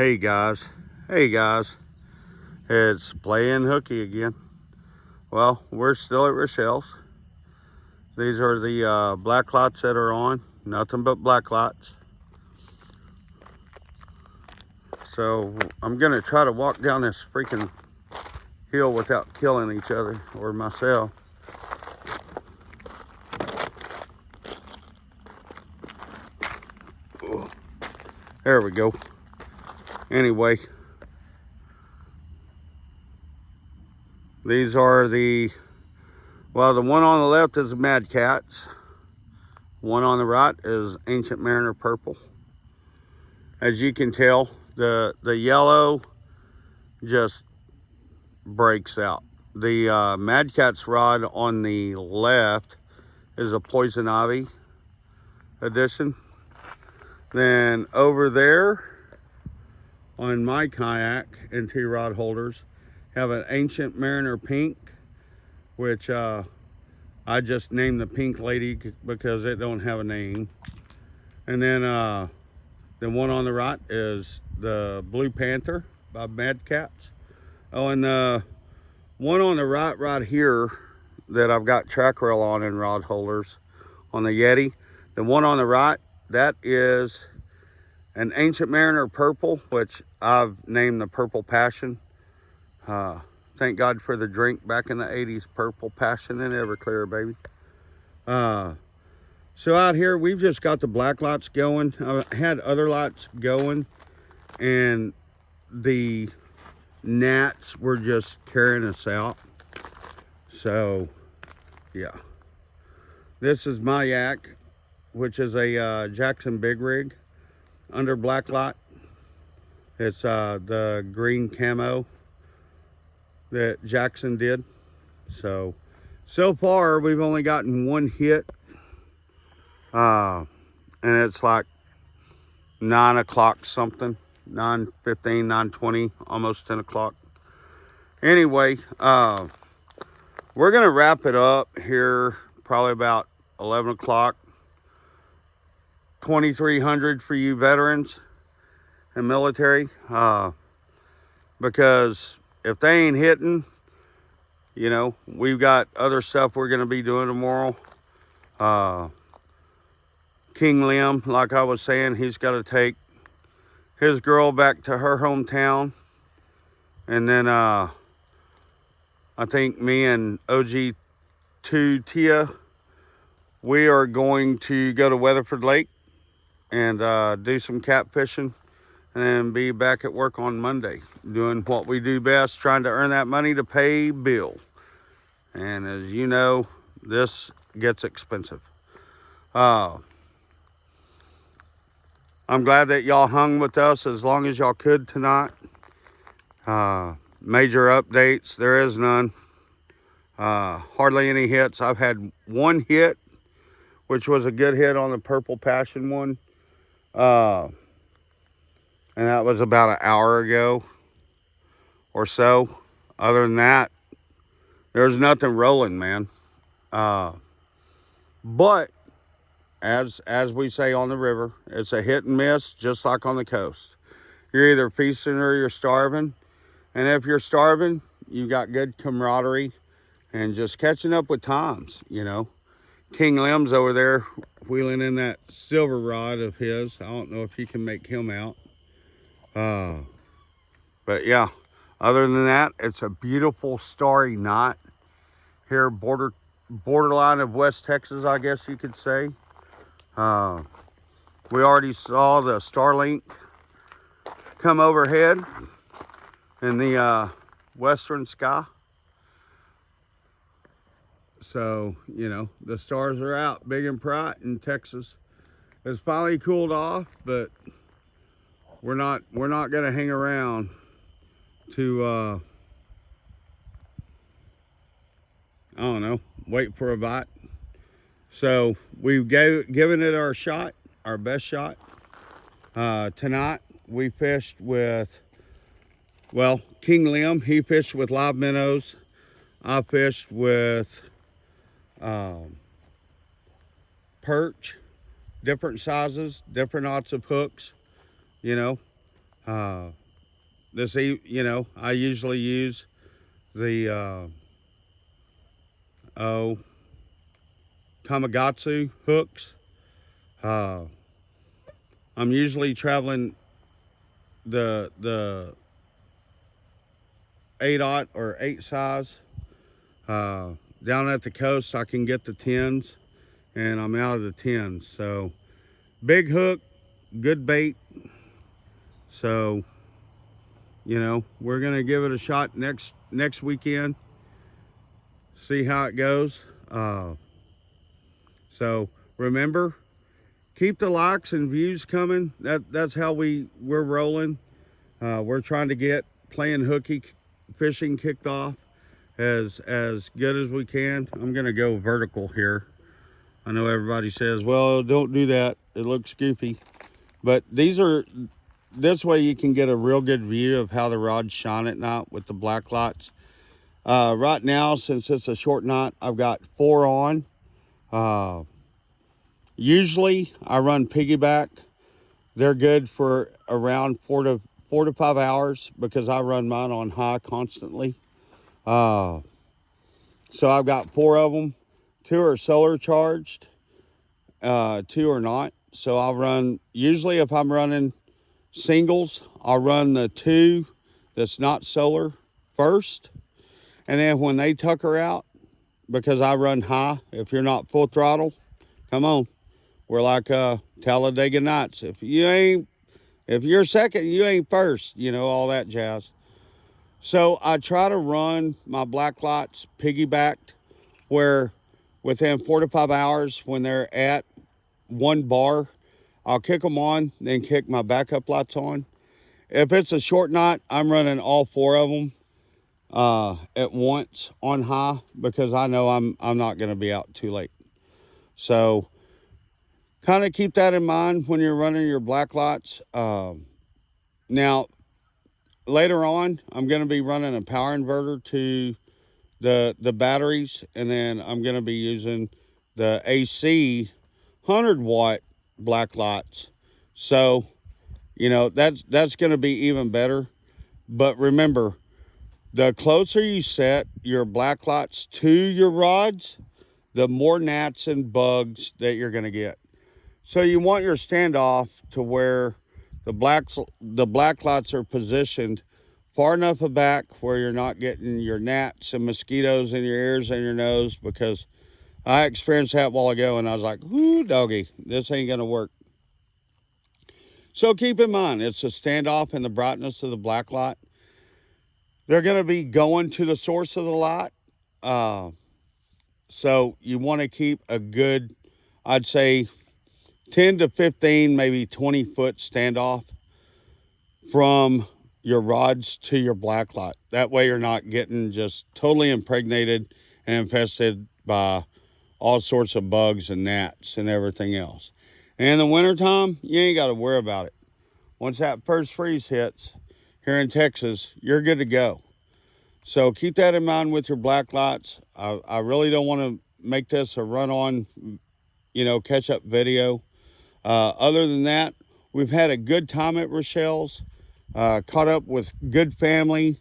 Hey guys, it's playing hooky again. Well, we're still at Rochelle's. These are the black lights that are on, nothing but black lights. So I'm gonna try to walk down this freaking hill without killing each other or myself. There we go. Anyway, these are the one on the left is Mad Cats. One on the right is Ancient Mariner Purple. As you can tell, the yellow just breaks out. The Mad Cat's rod on the left is a Poison Ivy edition. Then over there on my kayak and T-rod holders have an Ancient Mariner Pink, which I just named the Pink Lady because it don't have a name. And then the one on the right is the Blue Panther by Mad Cats. Oh, and the one on the right here that I've got track rail on and rod holders on the Yeti. The one on the right, that is an Ancient Mariner Purple, which I've named the Purple Passion. Thank God for the drink back in the 80s, Purple Passion and Everclear, baby. So out here, we've just got the black lights going. I had other lights going, and the gnats were just carrying us out. So, yeah. This is my yak, which is a Jackson Big Rig under black light. It's the green camo that Jackson did. So far we've only gotten one hit, and it's like 9 o'clock something, 9:15, 9:20, almost 10 o'clock. Anyway, we're gonna wrap it up here probably about 11 o'clock. 2300 for you veterans and military, because if they ain't hitting, you know, we've got other stuff we're going to be doing tomorrow. King Liam, like I was saying, he's got to take his girl back to her hometown. And then I think me and OG2 Tia, we are going to go to Weatherford Lake and do some catfishing and then be back at work on Monday doing what we do best, trying to earn that money to pay bill. And as you know, this gets expensive. I'm glad that y'all hung with us as long as y'all could tonight. Major updates, there is none. Hardly any hits. I've had one hit, which was a good hit on the Purple Passion one. And that was about an hour ago or so. Other than that, there's nothing rolling, man. But as we say on the river, it's a hit and miss, just like on the coast. You're either feasting or you're starving. And if you're starving, you got good camaraderie and just catching up with times, you know. King Lim's over there wheeling in that silver rod of his. I don't know if you can make him out. But yeah, other than that, it's a beautiful starry night here, borderline of West Texas, I guess you could say. We already saw the Starlink come overhead in the western sky. So, you know, the stars are out big and bright in Texas. It's finally cooled off, but we're not gonna hang around to I don't know, wait for a bite. So we've given it our shot, our best shot. Tonight we fished with, well, King Liam, he fished with live minnows. I fished with perch, different sizes, different knots of hooks, you know. You know, I usually use the Kamagatsu hooks. I'm usually traveling the 8/0 or 8 size. Down at the coast, I can get the 10s, and I'm out of the 10s. So big hook, good bait. So, you know, we're gonna give it a shot next weekend. See how it goes. So remember, keep the likes and views coming. That's how we're rolling. We're trying to get playing hooky fishing kicked off as good as we can. I'm gonna go vertical here. I know everybody says, well, don't do that, it looks goofy, but this way you can get a real good view of how the rods shine at night with the black lights. Right now, since it's a short night, I've got 4 on. Usually I run piggyback. They're good for around 4 to 5 hours because I run mine on high constantly. So I've got 4 of them. 2 are solar charged, 2 are not. So I'll run, usually if I'm running singles, I'll run the 2 that's not solar first. And then when they tucker out, because I run high, if you're not full throttle, come on. We're like Talladega Nights. If you're second, you ain't first, you know, all that jazz. So I try to run my black lights piggybacked, where within 4 to 5 hours when they're at 1 bar, I'll kick them on, then kick my backup lights on. If it's a short night, I'm running all 4 of them at once on high because I know I'm not going to be out too late. So kind of keep that in mind when you're running your black lights. Now, later on, I'm going to be running a power inverter to the batteries, and then I'm going to be using the AC 100-watt black lights. So, you know, that's going to be even better. But remember, the closer you set your black lights to your rods, the more gnats and bugs that you're going to get. So you want your standoff to where the black lights are positioned far enough back where you're not getting your gnats and mosquitoes in your ears and your nose, because I experienced that a while ago and I was like, whoo, doggy, this ain't gonna work. So keep in mind, it's the standoff and the brightness of the black light. They're gonna be going to the source of the light. So you wanna keep a good, I'd say 10 to 15, maybe 20 foot standoff from your rods to your black light. That way you're not getting just totally impregnated and infested by all sorts of bugs and gnats and everything else. And in the wintertime, you ain't got to worry about it. Once that first freeze hits here in Texas, you're good to go. So keep that in mind with your black lights. I really don't want to make this a run-on, you know, catch-up video. Other than that, we've had a good time at Rochelle's. Caught up with good family.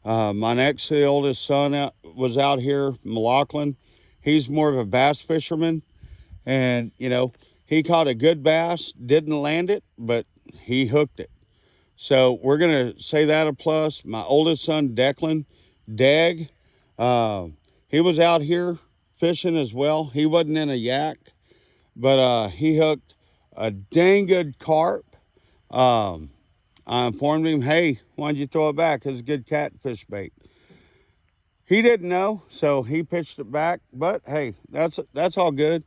My next, the oldest son was out here, McLaughlin. He's more of a bass fisherman. And, you know, he caught a good bass, didn't land it, but he hooked it. So we're going to say that a plus. My oldest son, Declan, Deg, he was out here fishing as well. He wasn't in a yak, but he hooked a dang good carp. I informed him, hey, why don't you throw it back? It's a good catfish bait. He didn't know, so he pitched it back. But hey, that's all good.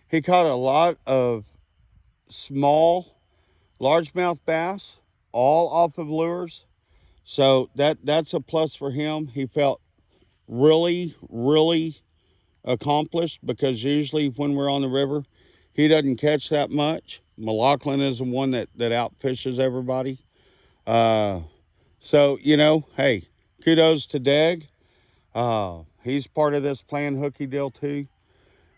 He caught a lot of small largemouth bass, all off of lures. So that's a plus for him. He felt really, really accomplished, because usually when we're on the river, he doesn't catch that much. McLaughlin is the one that outfishes everybody. So, you know, hey, kudos to Deg. He's part of this playing hooky deal too.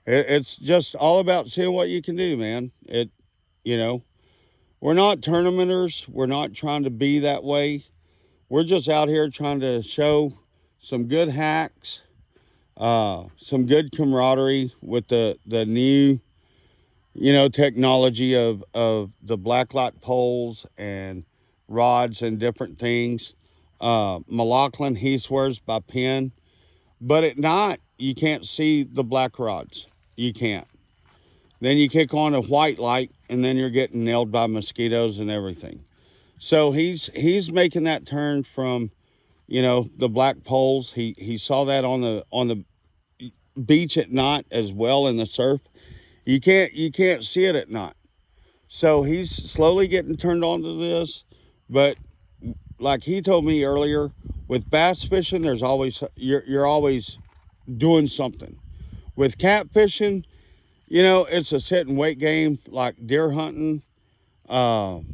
It's just all about seeing what you can do, man. You know, we're not tournamenters. We're not trying to be that way. We're just out here trying to show some good hacks, some good camaraderie with the new, technology of the blacklight poles and rods and different things. Malachlan, he swears by Penn, but at night you can't see the black rods. You can't. Then you kick on a white light, and then you're getting nailed by mosquitoes and everything. So he's making that turn from, the black poles. He saw that on the beach at night as well in the surf. You can't see it at night. So he's slowly getting turned on to this. But like he told me earlier, with bass fishing, there's always you're always doing something. With catfishing, it's a sit and wait game like deer hunting. So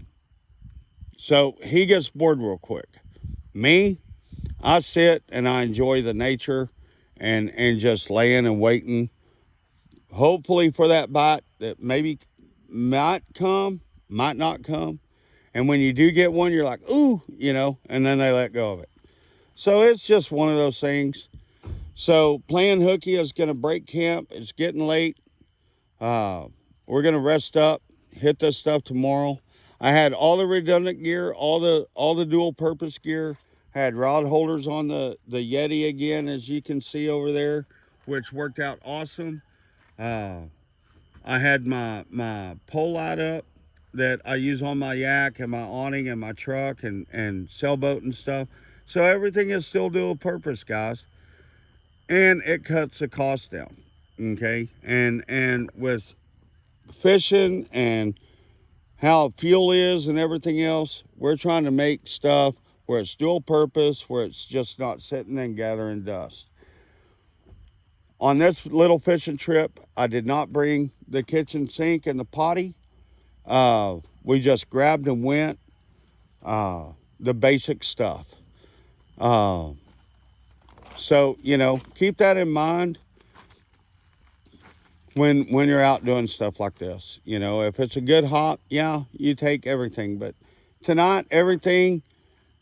he gets bored real quick. Me, I sit and I enjoy the nature and just laying and waiting, hopefully for that bite that maybe might come, might not come. And when you do get one, you're like, ooh, and then they let go of it. So it's just one of those things. So playing hooky is going to break camp. It's getting late. We're going to rest up, hit this stuff tomorrow. I had all the redundant gear, all the dual purpose gear. Had rod holders on the Yeti again, as you can see over there, which worked out awesome. I had my pole light up that I use on my yak and my awning and my truck and sailboat and stuff. So everything is still dual purpose, guys. And it cuts the cost down, okay? And with fishing and how fuel is and everything else, we're trying to make stuff where it's dual purpose, where it's just not sitting and gathering dust. On this little fishing trip, I did not bring the kitchen sink and the potty. We just grabbed and went, the basic stuff. So, keep that in mind when you're out doing stuff like this. If it's a good hop, yeah, you take everything. But tonight, everything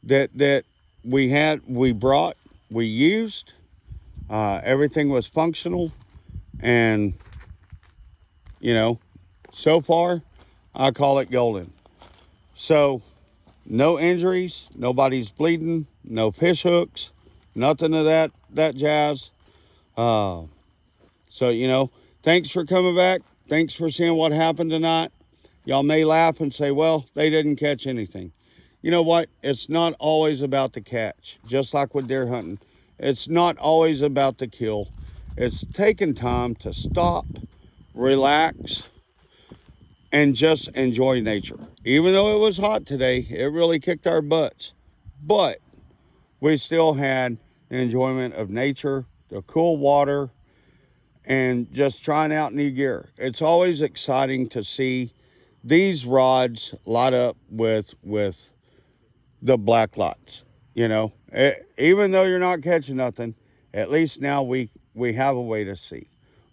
that we brought, we used. Everything was functional. And, so far, I call it golden. So, no injuries, nobody's bleeding, no fish hooks, nothing of that jazz. So, thanks for coming back. Thanks for seeing what happened tonight. Y'all may laugh and say, well, they didn't catch anything. You know what? It's not always about the catch. Just like with deer hunting, it's not always about the kill. It's taking time to stop, relax, and just enjoy nature. Even though it was hot today, it really kicked our butts. But we still had the enjoyment of nature, the cool water, and just trying out new gear. It's always exciting to see these rods light up with the black lights. Even though you're not catching nothing, at least now we have a way to see.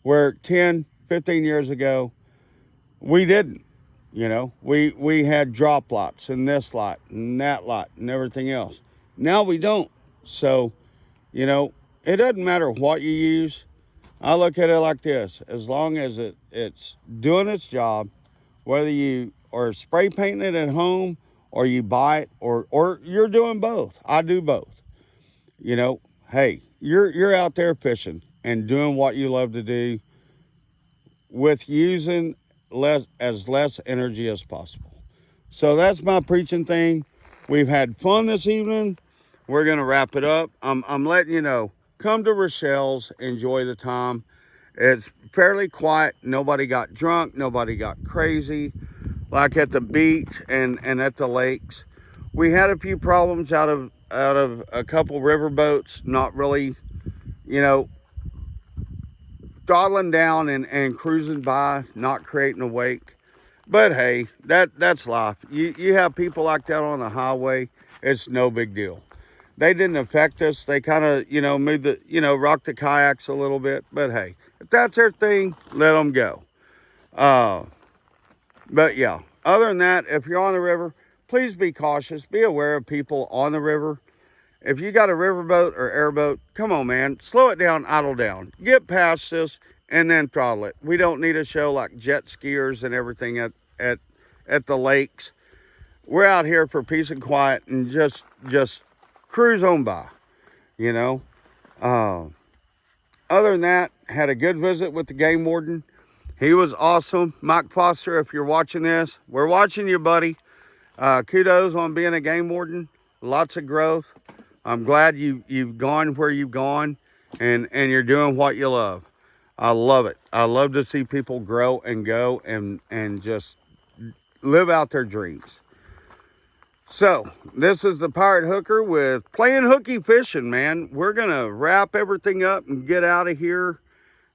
Where 10, 15 years ago, we didn't. We had drop lights and this light and that light and everything else. Now we don't. So, it doesn't matter what you use. I look at it like this: as long as it's doing its job, whether you are spray painting it at home or you buy it or you're doing both. I do both. Hey, you're out there fishing and doing what you love to do with using less energy as possible. So that's my preaching thing. We've had fun this evening. We're gonna wrap it up. I'm letting you know. Come to Rochelle's, enjoy the time. It's fairly quiet. Nobody got drunk. Nobody got crazy like at the beach and at the lakes. We had a few problems out of a couple river boats, not really, throttling down and cruising by, not creating a wake. But hey, that's life. You have people like that on the highway, it's no big deal. They didn't affect us. They kind of, moved rocked the kayaks a little bit. But hey, if that's their thing, let them go. But yeah, other than that, if you're on the river, please be cautious. Be aware of people on the river. If you got a riverboat or airboat, come on, man. Slow it down, idle down. Get past this and then throttle it. We don't need a show like jet skiers and everything at the lakes. We're out here for peace and quiet and just cruise on by, you know. Other than that, had a good visit with the game warden. He was awesome. Mike Foster, if you're watching this, we're watching you, buddy. Kudos on being a game warden. Lots of growth. I'm glad you've gone where you've gone and you're doing what you love. I love it. I love to see people grow and go and just live out their dreams. So, this is the Pirate Hooker with playing hooky fishing, man. We're going to wrap everything up and get out of here.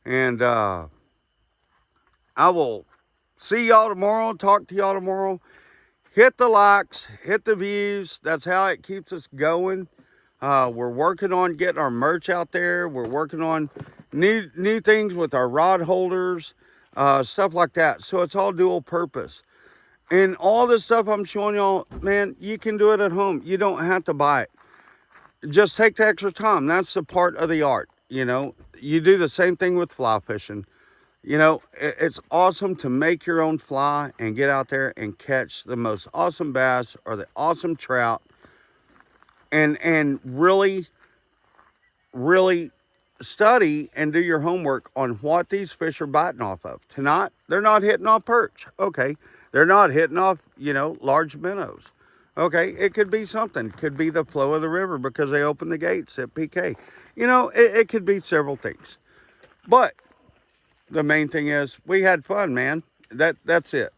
And I will see y'all tomorrow, talk to y'all tomorrow. Hit the likes, hit the views. That's how it keeps us going. We're working on getting our merch out there. We're working on new things with our rod holders, stuff like that. So it's all dual purpose. And all this stuff I'm showing y'all, man, you can do it at home. You don't have to buy it. Just take the extra time. That's the part of the art, you know. You do the same thing with fly fishing. You know, it's awesome to make your own fly and get out there and catch the most awesome bass or the awesome trout and really study and do your homework on what these fish are biting off of. Tonight, they're not hitting off perch. Okay. They're not hitting off, you know, large minnows. Okay. It could be something. Could be the flow of the river because they opened the gates at PK. You know, it could be several things. But the main thing is we had fun, man. That's it.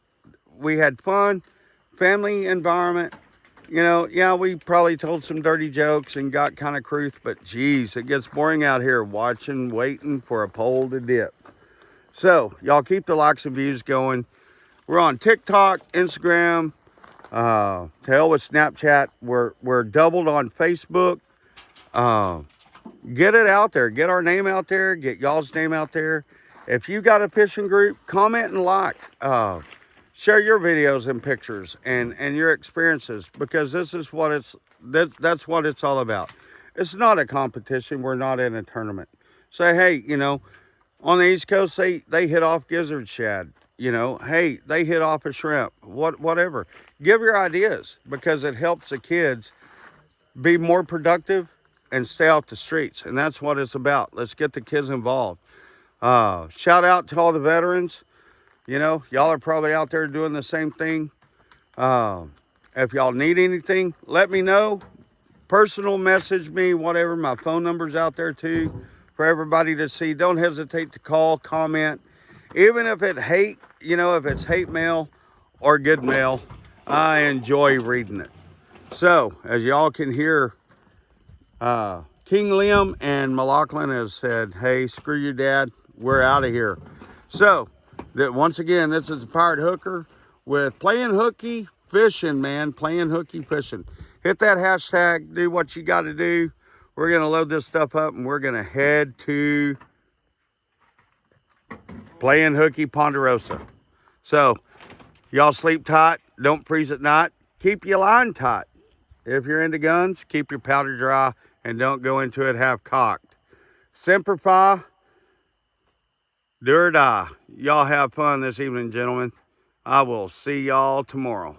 We had fun, family environment. You know, yeah, we probably told some dirty jokes and got kind of crude, but geez, it gets boring out here watching, waiting for a pole to dip. So, y'all keep the likes and views going. We're on TikTok, Instagram, to hell with Snapchat. We're doubled on Facebook. Get it out there. Get our name out there. Get y'all's name out there. If you got a fishing group, comment and like. Share your videos and pictures and your experiences, because this is what that's what it's all about. It's not a competition. We're not in a tournament. Say, hey, you know, on the East Coast, they hit off gizzard shad. You know, hey, they hit off a shrimp. Whatever. Give your ideas, because it helps the kids be more productive and stay off the streets. And that's what it's about. Let's get the kids involved. Shout out to all the veterans. You know, y'all are probably out there doing the same thing. If y'all need anything, let me know. Personal message me, whatever. My phone number's out there too for everybody to see. Don't hesitate to call, comment. Even if it's hate mail or good mail, I enjoy reading it. So, as y'all can hear, King Liam and Malachlan has said, hey, screw your dad. We're out of here. So, once again, this is a Pirate Hooker with playing hooky fishing, man. Playing hooky fishing. Hit that hashtag. Do what you got to do. We're going to load this stuff up and we're going to head to playing hooky Ponderosa. So, y'all sleep tight. Don't freeze at night. Keep your line tight. If you're into guns, keep your powder dry and don't go into it half cocked. Semper Fi. Do or die. Y'all have fun this evening, gentlemen. I will see y'all tomorrow.